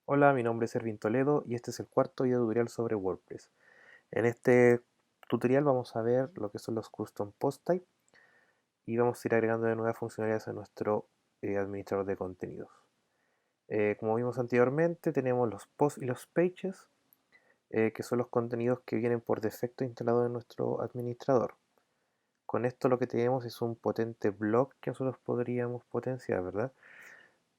Hola, mi nombre es Ervin Toledo y este es el cuarto video tutorial sobre WordPress. En este tutorial vamos a ver lo que son los custom post type y vamos a ir agregando de nuevas funcionalidades a nuestro administrador de contenidos. Como vimos anteriormente, tenemos los posts y los pages, que son los contenidos que vienen por defecto instalados en nuestro administrador. Con esto lo que tenemos es un potente blog que nosotros podríamos potenciar, ¿verdad?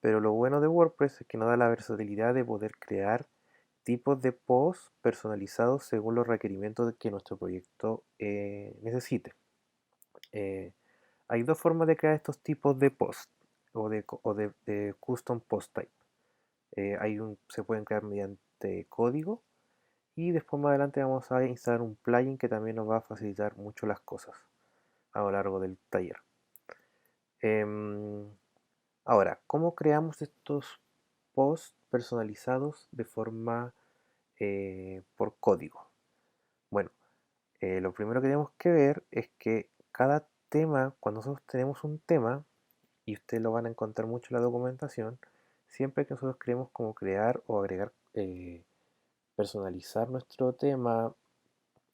Pero lo bueno de WordPress es que nos da la versatilidad de poder crear tipos de posts personalizados según los requerimientos que nuestro proyecto necesite. Eh, Hay dos formas de crear estos tipos de posts o de custom post type. Se pueden crear mediante código y después más adelante vamos a instalar un plugin que también nos va a facilitar mucho las cosas a lo largo del taller. Em, Ahora, ¿cómo creamos estos posts personalizados de forma por código? Bueno, lo primero que tenemos que ver es que cada tema, cuando nosotros tenemos un tema, y ustedes lo van a encontrar mucho en la documentación, siempre que nosotros queremos como crear o agregar, personalizar nuestro tema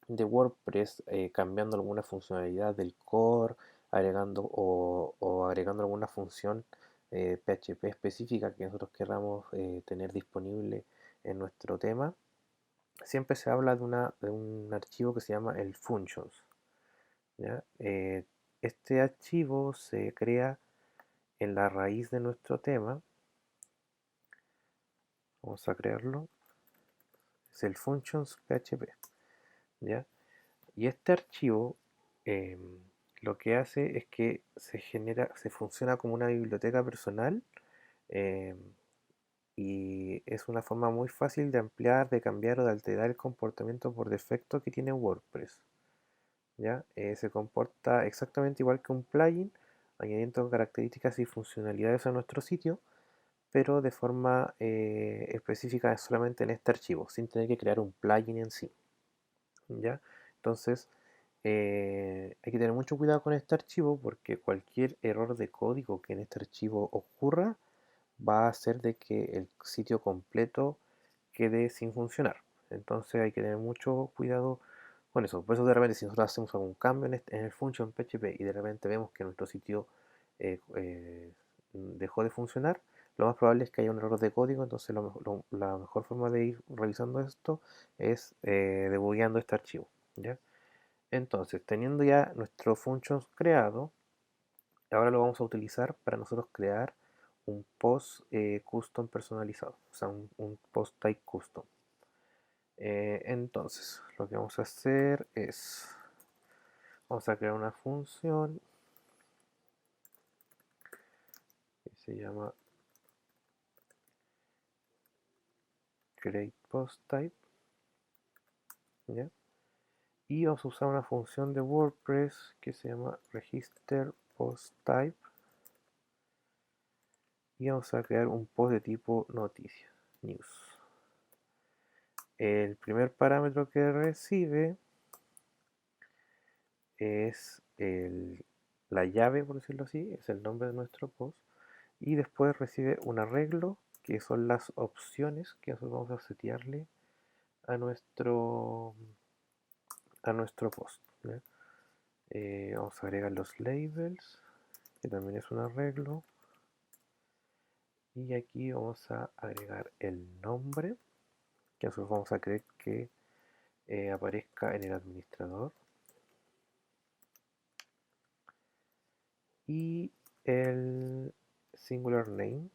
de WordPress, cambiando alguna funcionalidad del core, agregando o agregando alguna función PHP específica que nosotros queramos tener disponible en nuestro tema, siempre se habla de un archivo que se llama el functions. ¿Ya? Este archivo se crea en la raíz de nuestro tema. Vamos a crearlo. Es el functions PHP. ¿Ya? Y este archivo lo que hace es que se funciona como una biblioteca personal, em, y es una forma muy fácil de ampliar, de cambiar o de alterar el comportamiento por defecto que tiene WordPress. ¿Ya? Se comporta exactamente igual que un plugin, añadiendo características y funcionalidades a nuestro sitio, pero de forma específica solamente en este archivo, sin tener que crear un plugin en sí. ¿Ya? Entonces, hay que tener mucho cuidado con este archivo porque cualquier error de código que en este archivo ocurra va a hacer de que el sitio completo quede sin funcionar. Entonces hay que tener mucho cuidado con eso. Por eso de repente si nosotros hacemos algún cambio en el function PHP y de repente vemos que nuestro sitio dejó de funcionar, lo más probable es que haya un error de código. Entonces la mejor forma de ir revisando esto es debugueando este archivo. ¿Ya? Entonces, teniendo ya nuestro functions creado, ahora lo vamos a utilizar para nosotros crear un post custom personalizado, o sea, un post type custom. Entonces, lo que vamos a hacer es, vamos a crear una función que se llama createPostType, ¿ya? Y vamos a usar una función de WordPress que se llama registerPostType y vamos a crear un post de tipo noticia, news. El primer parámetro que recibe es la llave, por decirlo así, es el nombre de nuestro post. Y después recibe un arreglo, que son las opciones que nosotros vamos a setearle a nuestro post. ¿Ya? Vamos a agregar los labels, que también es un arreglo. Y aquí vamos a agregar el nombre, que nosotros vamos a querer que aparezca en el administrador. Y el singular name.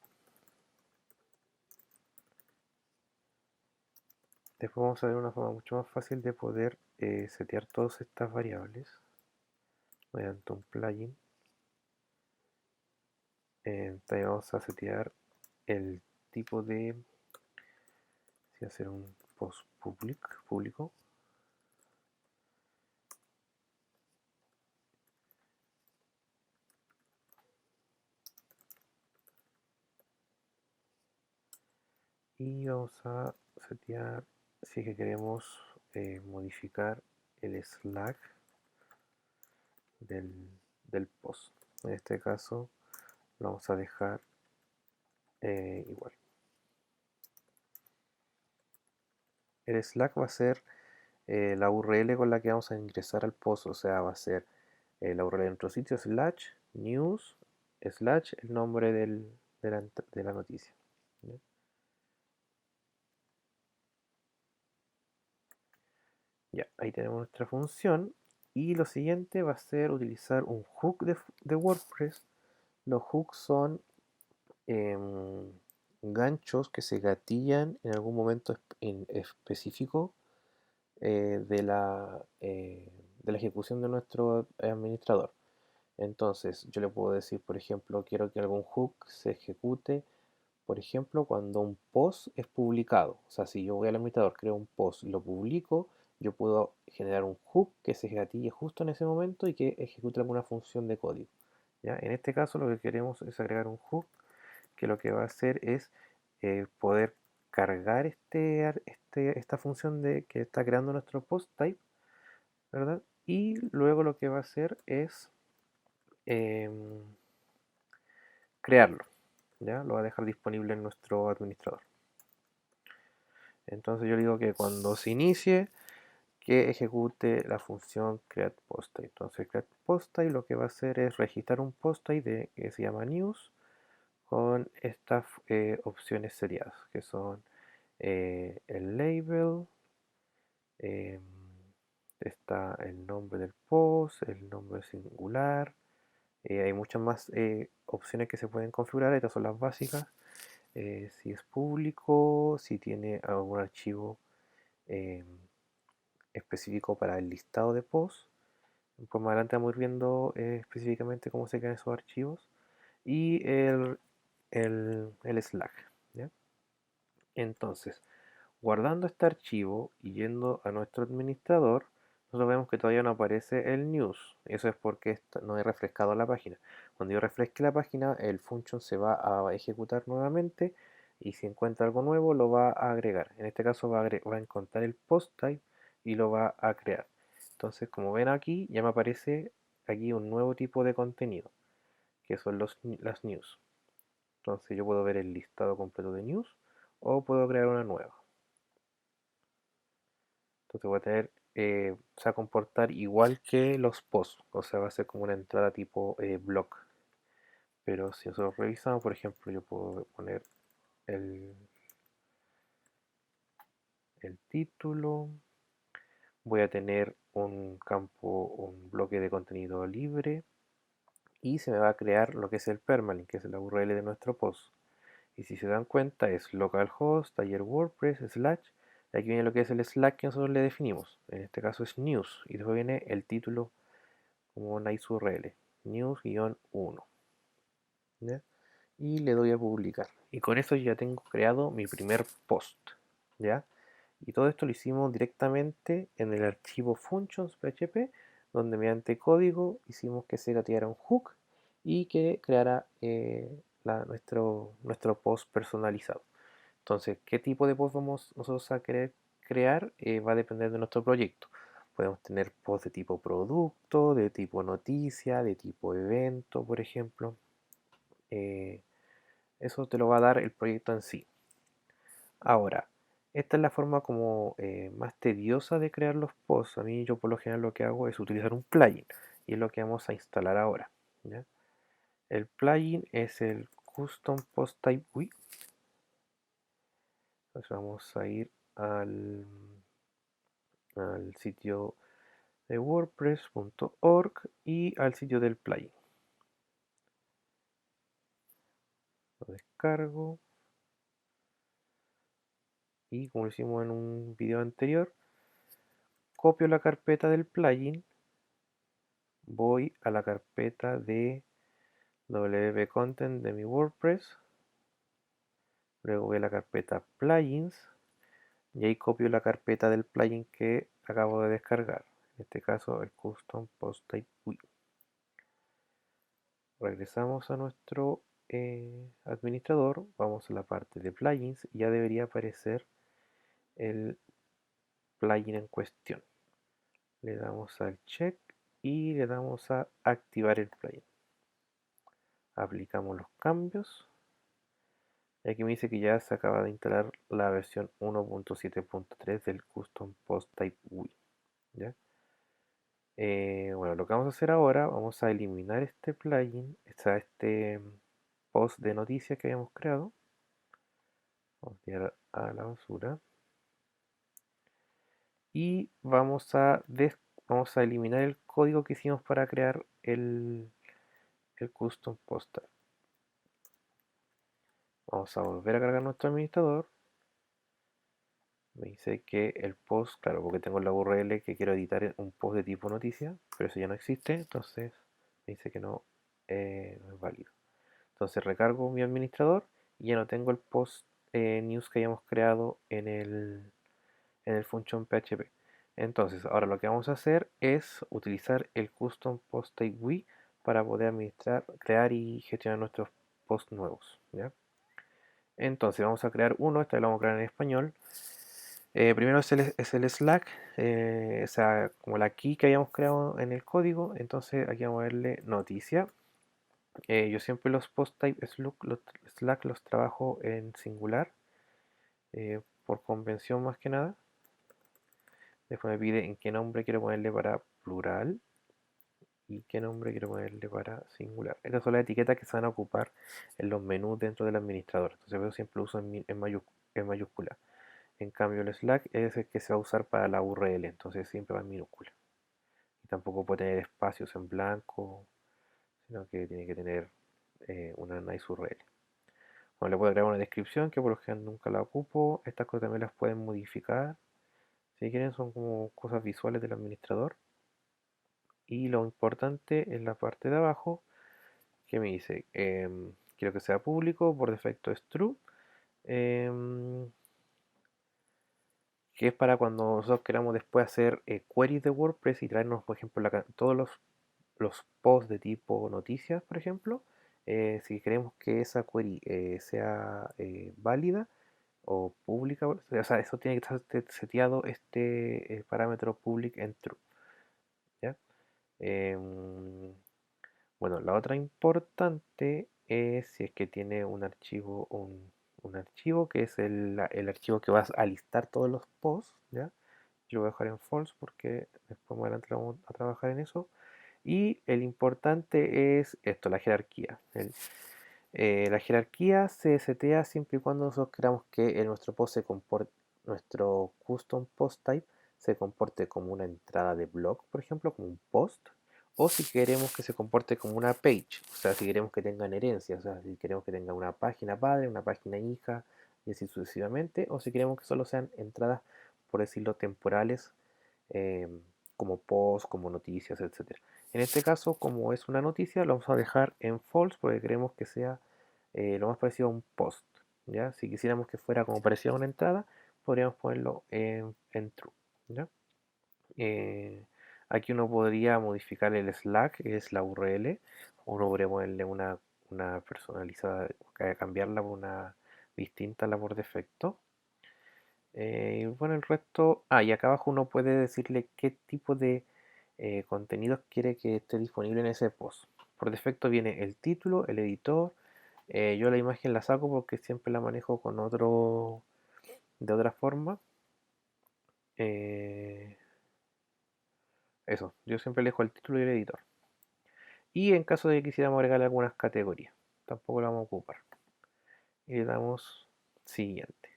Después vamos a ver una forma mucho más fácil de poder setear todas estas variables mediante un plugin. También vamos a setear el tipo de, si hacer un post público, y vamos a setear si es que queremos modificar el slash del, del post. En este caso lo vamos a dejar igual. el Slack va a ser la URL con la que vamos a ingresar al post, o sea, va a ser la URL de nuestro sitio, slash news, slash el nombre de la noticia. ¿Ya? Ya, ahí tenemos nuestra función. Y lo siguiente va a ser utilizar un hook de WordPress. Los hooks son em, ganchos que se gatillan en algún momento en específico de la ejecución de nuestro administrador. Entonces, yo le puedo decir, por ejemplo, quiero que algún hook se ejecute, por ejemplo, cuando un post es publicado. O sea, si yo voy al administrador, creo un post y lo publico, yo puedo generar un hook que se gatille justo en ese momento y que ejecute alguna función de código. ¿Ya? En este caso, lo que queremos es agregar un hook que lo que va a hacer es poder cargar esta función que está creando nuestro post type, ¿verdad? Y luego lo que va a hacer es em, crearlo, ¿ya? Lo va a dejar disponible en nuestro administrador. Entonces yo digo que cuando se inicie, que ejecute la función createPostType. Entonces createPostType lo que va a hacer es registrar un posttype que se llama news con estas opciones seriadas, que son el label, em, está el nombre del post, el nombre singular. Hay muchas más opciones que se pueden configurar, estas son las básicas. Si es público, si tiene algún archivo em, específico para el listado de posts. Pues más adelante vamos a ir viendo específicamente cómo se crean esos archivos. Y el Slack. ¿Ya? Entonces, guardando este archivo y yendo a nuestro administrador, nosotros vemos que todavía no aparece el news. Eso es porque no he refrescado la página. Cuando yo refresque la página, el function se va a ejecutar nuevamente y si encuentra algo nuevo lo va a agregar. En este caso va a encontrar el post type y lo va a crear. Entonces, como ven aquí, ya me aparece aquí un nuevo tipo de contenido, que son las news. Entonces yo puedo ver el listado completo de news o puedo crear una nueva. Entonces voy a tener, se va a comportar igual que los posts, o sea, va a ser como una entrada tipo blog. Pero si nosotros revisamos, por ejemplo, yo puedo poner el, el título, voy a tener un campo, un bloque de contenido libre y se me va a crear lo que es el permalink, que es la URL de nuestro post. Y si se dan cuenta es localhost, taller WordPress, slash. Aquí viene lo que es el Slack que nosotros le definimos. En este caso es news. Y después viene el título como una URL. News-1. ¿Ya? Y le doy a publicar. Y con eso ya tengo creado mi primer post. ¿Ya? Y todo esto lo hicimos directamente en el archivo functions.php, donde mediante código hicimos que se gatillara un hook y que creara nuestro post personalizado. Entonces, ¿qué tipo de post vamos nosotros a querer crear? Va a depender de nuestro proyecto. Podemos tener posts de tipo producto, de tipo noticia, de tipo evento, por ejemplo. Eh, Eso te lo va a dar el proyecto en sí. Ahora, esta es la forma como más tediosa de crear los posts. A mí yo por lo general lo que hago es utilizar un plugin y es lo que vamos a instalar ahora. ¿Ya? El plugin es el Custom Post Type. Uy, entonces vamos a ir al sitio de wordpress.org y al sitio del plugin. Lo descargo y como lo hicimos en un video anterior, copio la carpeta del plugin, voy a la carpeta de wp content de mi WordPress, luego voy a la carpeta plugins y ahí copio la carpeta del plugin que acabo de descargar, en este caso el custom post type UI. Regresamos a nuestro administrador, vamos a la parte de plugins y ya debería aparecer el plugin en cuestión. Le damos al check y le damos a activar el plugin. Aplicamos los cambios, Y aquí me dice que ya se acaba de instalar la versión 1.7.3 del Custom Post Type GUI. ¿Ya? Bueno, lo que vamos a hacer ahora, vamos a eliminar este plugin, este post de noticias que habíamos creado. Vamos a tirar a la basura. Y vamos a eliminar el código que hicimos para crear el custom post type. Vamos a volver a cargar nuestro administrador. Me dice que el post, claro, porque tengo la URL que quiero editar un post de tipo noticia, pero eso ya no existe, entonces me dice que no, no es válido. Entonces recargo mi administrador y ya no tengo el post news que hayamos creado en el function PHP. Entonces, ahora lo que vamos a hacer es utilizar el custom post type GUI para poder administrar, crear y gestionar nuestros posts nuevos. ¿Ya? Entonces, vamos a crear uno, esta vez lo vamos a crear en español. Primero es el Slack, o sea, como la key que habíamos creado en el código. Entonces, aquí vamos a darle noticia. Yo siempre los post type Slack los trabajo en singular, por convención más que nada. Después me pide en qué nombre quiero ponerle para plural y qué nombre quiero ponerle para singular. Estas son las etiquetas que se van a ocupar en los menús dentro del administrador. Entonces yo siempre lo uso en mayúscula. En cambio el Slack es el que se va a usar para la URL, entonces siempre va en minúscula. Y tampoco puede tener espacios en blanco, sino que tiene que tener una nice URL. Bueno, le puedo agregar una descripción que por lo general nunca la ocupo. Estas cosas también las pueden modificar. Si quieren son como cosas visuales del administrador. Y lo importante es la parte de abajo que me dice, quiero que sea público, por defecto es true, em, que es para cuando nosotros queramos después hacer queries de WordPress y traernos, por ejemplo, todos los posts de tipo noticias, por ejemplo. Si queremos que esa query sea válida o pública, o sea, eso tiene que estar seteado este parámetro public en true. ¿Ya? Em, Bueno, la otra importante es si es que tiene un archivo que es el archivo que vas a listar todos los posts, ¿ya? Yo lo voy a dejar en false porque después más adelante vamos a trabajar en eso. Y el importante es esto, la jerarquía. La jerarquía se setea siempre y cuando nosotros queramos que nuestro post se comporte, nuestro custom post type se comporte como una entrada de blog, por ejemplo, como un post, o si queremos que se comporte como una page, o sea, si queremos que tengan herencia, o sea, si queremos que tenga una página padre, una página hija, y así sucesivamente, o si queremos que solo sean entradas, por decirlo, temporales, eh, como post, como noticias, etcétera. En este caso, como es una noticia, lo vamos a dejar en false porque queremos que sea lo más parecido a un post. ¿Ya? Si quisiéramos que fuera como parecido a una entrada, podríamos ponerlo en true. ¿Ya? Eh, Aquí uno podría modificar el Slack, que es la URL. Uno podría ponerle una personalizada, cambiarla por una distinta a la por defecto. Y bueno, el resto. Y acá abajo uno puede decirle qué tipo de contenidos quiere que esté disponible en ese post. Por defecto viene el título, el editor. Yo la imagen la saco porque siempre la manejo de otra forma. Eh, Eso, yo siempre le dejo el título y el editor. Y en caso de que quisiéramos agregarle algunas categorías, tampoco la vamos a ocupar. Y le damos siguiente.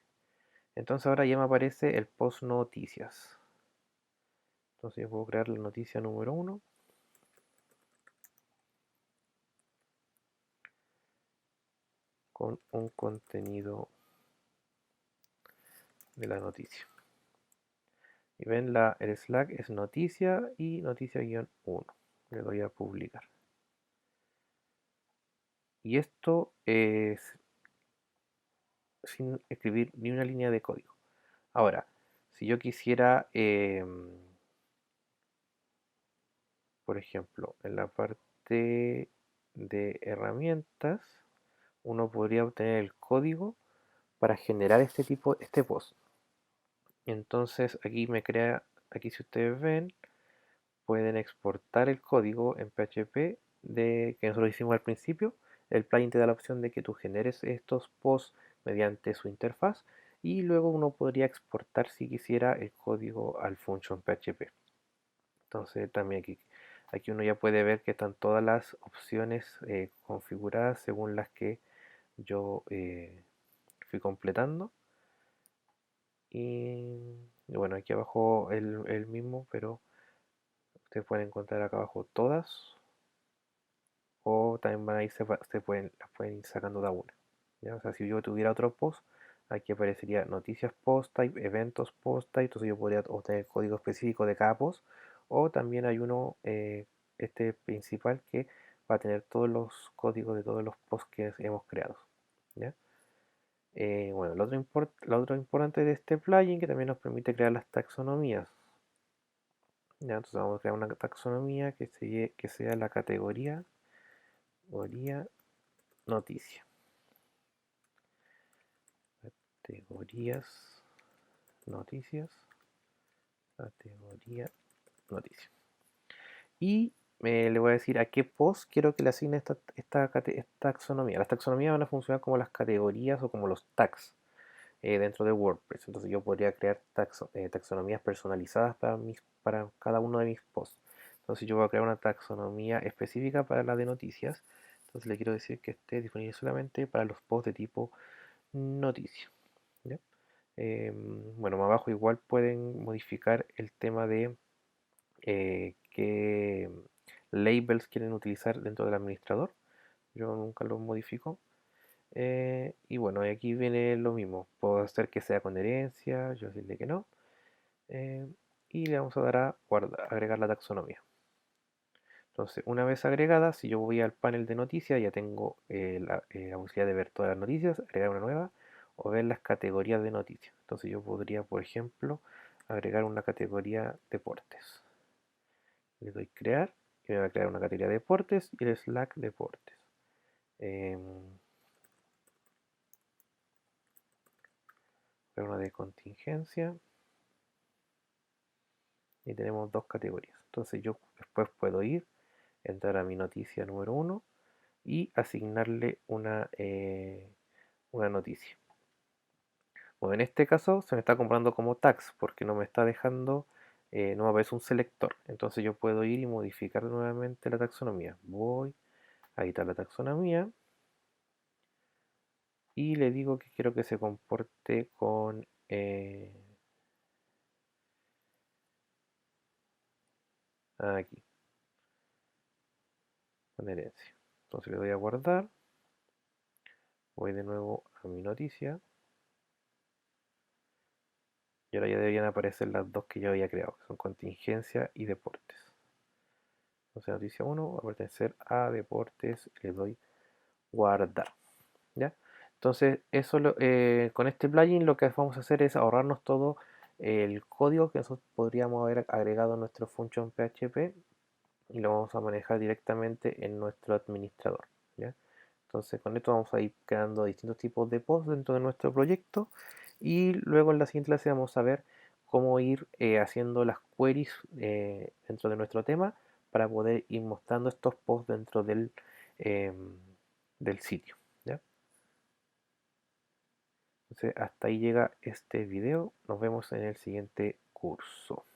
Entonces ahora ya me aparece el post noticias. Entonces yo puedo crear la noticia número 1 con un contenido de la noticia. Y ven, el Slack es noticia y noticia-1. Le doy a publicar. Y esto es sin escribir ni una línea de código. Ahora, si yo quisiera, por ejemplo, en la parte de herramientas, uno podría obtener el código para generar este post. Entonces aquí aquí si ustedes ven, pueden exportar el código en PHP que nosotros hicimos al principio. El plugin te da la opción de que tú generes estos posts mediante su interfaz y luego uno podría exportar si quisiera el código al function PHP. Entonces también aquí uno ya puede ver que están todas las opciones configuradas según las que yo fui completando. Y bueno, aquí abajo el mismo, pero ustedes pueden encontrar acá abajo todas o también van a ir, las pueden ir sacando de a una. ¿Ya? O sea, si yo tuviera otro post, aquí aparecería noticias post type, eventos post type, entonces yo podría obtener código específico de cada post, o también hay uno, este principal, que va a tener todos los códigos de todos los posts que hemos creado. ¿Ya? Bueno, lo otro importante de este plugin que también nos permite crear las taxonomías. ¿Ya? Entonces vamos a crear una taxonomía que sea la categoría noticia. Categorías, noticias, categoría, noticia. Y le voy a decir a qué post quiero que le asigne esta taxonomía. Las taxonomías van a funcionar como las categorías o como los tags dentro de WordPress. Entonces yo podría crear taxonomías personalizadas para cada uno de mis posts. Entonces yo voy a crear una taxonomía específica para la de noticias. Entonces le quiero decir que esté disponible solamente para los posts de tipo noticia. ¿Ya? Bueno, más abajo igual pueden modificar el tema de qué labels quieren utilizar dentro del administrador. Yo nunca lo modifico. Y bueno, y aquí viene lo mismo. Puedo hacer que sea con herencia, yo decirle que no. eh, y le vamos a dar a agregar la taxonomía. Entonces, una vez agregada, si yo voy al panel de noticias, ya tengo la posibilidad de ver todas las noticias, agregar una nueva o ver las categorías de noticias. Entonces yo podría, por ejemplo, agregar una categoría deportes. Le doy crear y me va a crear una categoría deportes y el Slack deportes. Em, una de contingencia y tenemos dos categorías. Entonces yo después puedo ir, entrar a mi noticia número 1 y asignarle una noticia. Bueno, en este caso se me está comprando como tags porque no me está dejando, no me aparece un selector. Entonces yo puedo ir y modificar nuevamente la taxonomía. Voy a editar la taxonomía y le digo que quiero que se comporte con aquí, con herencia. Entonces le doy a guardar, voy de nuevo a mi noticia y ahora ya deberían aparecer las dos que yo había creado, que son contingencia y deportes. Entonces noticia 1 va a pertenecer a deportes y le doy guardar. ¿Ya? Entonces con este plugin lo que vamos a hacer es ahorrarnos todo el código que nosotros podríamos haber agregado a nuestro function PHP y lo vamos a manejar directamente en nuestro administrador. ¿Ya? Entonces con esto vamos a ir creando distintos tipos de posts dentro de nuestro proyecto y luego en la siguiente clase vamos a ver cómo ir haciendo las queries dentro de nuestro tema para poder ir mostrando estos posts dentro del sitio. ¿Ya? Entonces hasta ahí llega este video. Nos vemos en el siguiente curso.